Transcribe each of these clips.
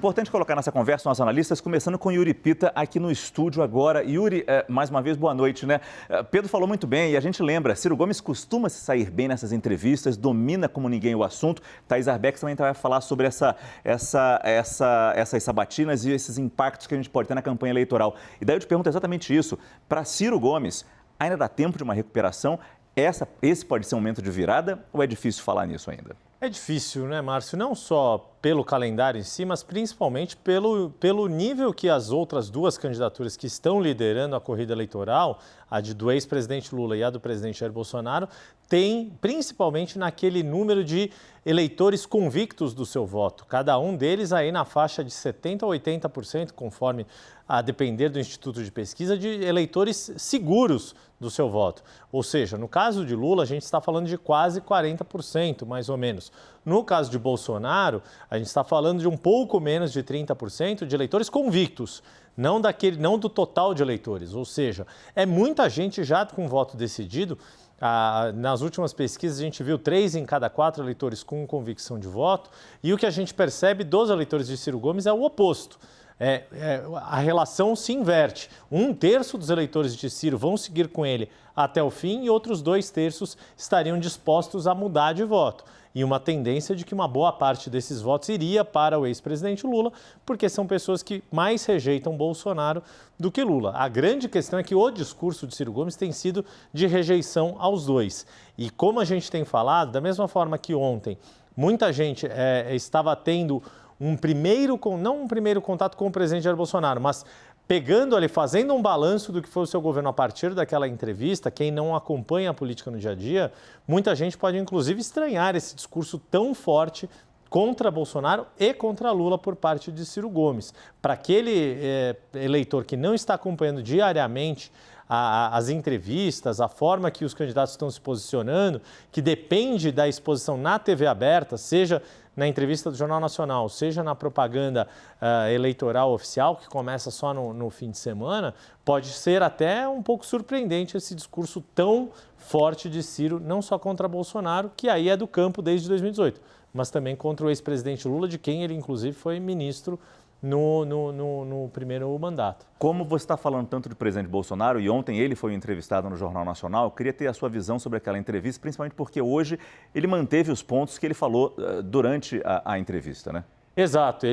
Importante colocar nessa conversa nossos analistas, começando com Yuri Pita aqui no estúdio agora. Yuri, mais uma vez, boa noite, né? Pedro falou muito bem e a gente lembra, Ciro Gomes costuma se sair bem nessas entrevistas, domina como ninguém o assunto. Thaís Arbex também vai falar sobre essas sabatinas e esses impactos que a gente pode ter na campanha eleitoral. E daí eu te pergunto exatamente isso. Para Ciro Gomes, ainda dá tempo de uma recuperação? Esse pode ser um momento de virada ou é difícil falar nisso ainda? É difícil, né, Márcio? Não só pelo calendário em si, mas principalmente pelo nível que as outras duas candidaturas que estão liderando a corrida eleitoral, a do ex-presidente Lula e a do presidente Jair Bolsonaro, tem principalmente naquele número de eleitores convictos do seu voto. Cada um deles aí na faixa de 70% a 80%, conforme a depender do Instituto de Pesquisa, de eleitores seguros do seu voto. Ou seja, no caso de Lula, a gente está falando de quase 40%, mais ou menos. No caso de Bolsonaro, a gente está falando de um pouco menos de 30% de eleitores convictos, não do total de eleitores. Ou seja, é muita gente já com voto decidido. Nas últimas pesquisas, a gente viu 3 em cada 4 eleitores com convicção de voto. E o que a gente percebe dos eleitores de Ciro Gomes é o oposto. A relação se inverte. 1/3 dos eleitores de Ciro vão seguir com ele até o fim e outros 2/3 estariam dispostos a mudar de voto. E uma tendência de que uma boa parte desses votos iria para o ex-presidente Lula, porque são pessoas que mais rejeitam Bolsonaro do que Lula. A grande questão é que o discurso de Ciro Gomes tem sido de rejeição aos dois. E como a gente tem falado, da mesma forma que ontem, muita gente estava tendo não um primeiro contato com o presidente Jair Bolsonaro, mas pegando ali, fazendo um balanço do que foi o seu governo a partir daquela entrevista. Quem não acompanha a política no dia a dia, muita gente pode inclusive estranhar esse discurso tão forte contra Bolsonaro e contra Lula por parte de Ciro Gomes. Para aquele eleitor que não está acompanhando diariamente as entrevistas, a forma que os candidatos estão se posicionando, que depende da exposição na TV aberta, seja na entrevista do Jornal Nacional, seja na propaganda eleitoral oficial, que começa só no fim de semana, pode ser até um pouco surpreendente esse discurso tão forte de Ciro, não só contra Bolsonaro, que aí é do campo desde 2018, mas também contra o ex-presidente Lula, de quem ele inclusive foi ministro no primeiro mandato. Como você está falando tanto do presidente Bolsonaro, e ontem ele foi entrevistado no Jornal Nacional, eu queria ter a sua visão sobre aquela entrevista, principalmente porque hoje ele manteve os pontos que ele falou durante a entrevista, né? Exato.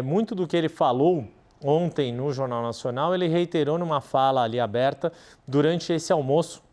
Muito do que ele falou ontem no Jornal Nacional, ele reiterou numa fala ali aberta durante esse almoço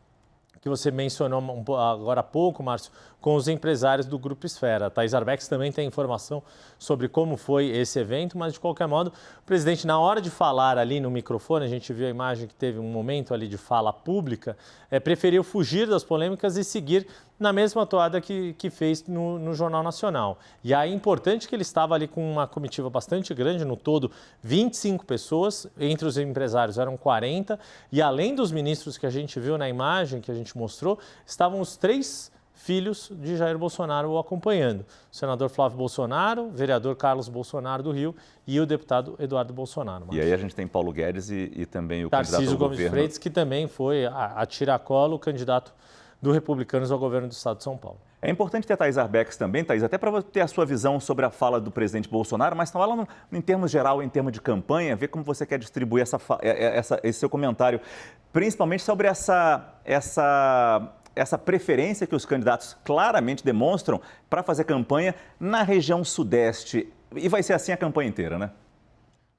que você mencionou agora há pouco, Márcio, com os empresários do Grupo Esfera. A Thaís Arbex também tem informação sobre como foi esse evento, mas de qualquer modo, o presidente, na hora de falar ali no microfone, a gente viu a imagem que teve um momento ali de fala pública, preferiu fugir das polêmicas e seguir na mesma toada que fez no Jornal Nacional. E aí é importante que ele estava ali com uma comitiva bastante grande, no todo 25 pessoas, entre os empresários eram 40, e além dos ministros que a gente viu na imagem que a gente mostrou, estavam os 3 filhos de Jair Bolsonaro o acompanhando. O senador Flávio Bolsonaro, o vereador Carlos Bolsonaro do Rio e o deputado Eduardo Bolsonaro. E aí a gente tem Paulo Guedes e também o Tarcísio candidato ao Gomes governo. Freitas, que também foi a tiracolo o candidato do Republicanos ao governo do estado de São Paulo. É importante ter a Thaís Arbex também, Thaís, até para ter a sua visão sobre a fala do presidente Bolsonaro, mas falando em termos geral, em termos de campanha, ver como você quer distribuir esse seu comentário, principalmente sobre essa preferência que os candidatos claramente demonstram para fazer campanha na região sudeste. E vai ser assim a campanha inteira, né?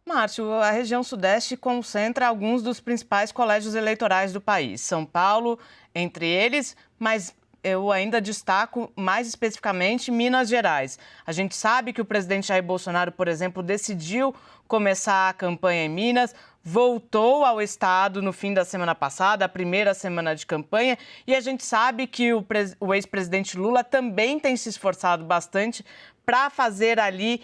Márcio, a região sudeste concentra alguns dos principais colégios eleitorais do país. São Paulo, entre eles, mas eu ainda destaco mais especificamente Minas Gerais. A gente sabe que o presidente Jair Bolsonaro, por exemplo, decidiu começar a campanha em Minas, voltou ao estado no fim da semana passada, a primeira semana de campanha, e a gente sabe que o ex-presidente Lula também tem se esforçado bastante para fazer ali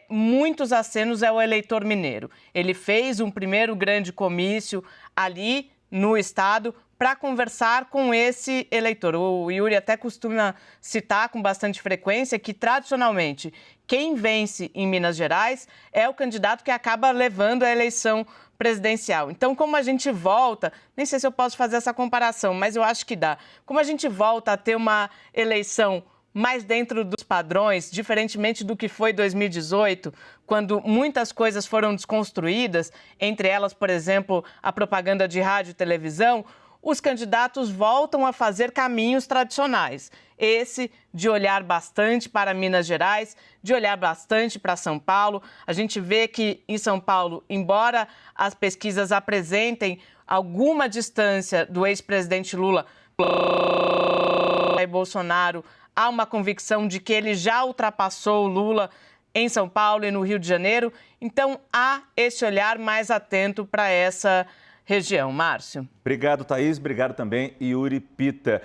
muitos acenos ao eleitor mineiro. Ele fez um primeiro grande comício ali no estado para conversar com esse eleitor. O Yuri até costuma citar com bastante frequência que, tradicionalmente, quem vence em Minas Gerais é o candidato que acaba levando a eleição presidencial. Então, como a gente volta, nem sei se eu posso fazer essa comparação, mas eu acho que dá. Como a gente volta a ter uma eleição mais dentro dos padrões, diferentemente do que foi 2018, quando muitas coisas foram desconstruídas, entre elas, por exemplo, a propaganda de rádio e televisão, os candidatos voltam a fazer caminhos tradicionais. Esse de olhar bastante para Minas Gerais, de olhar bastante para São Paulo. A gente vê que em São Paulo, embora as pesquisas apresentem alguma distância do ex-presidente Lula e Bolsonaro, há uma convicção de que ele já ultrapassou o Lula em São Paulo e no Rio de Janeiro. Então, há esse olhar mais atento para essa região. Márcio. Obrigado, Thaís. Obrigado também, Yuri Pita.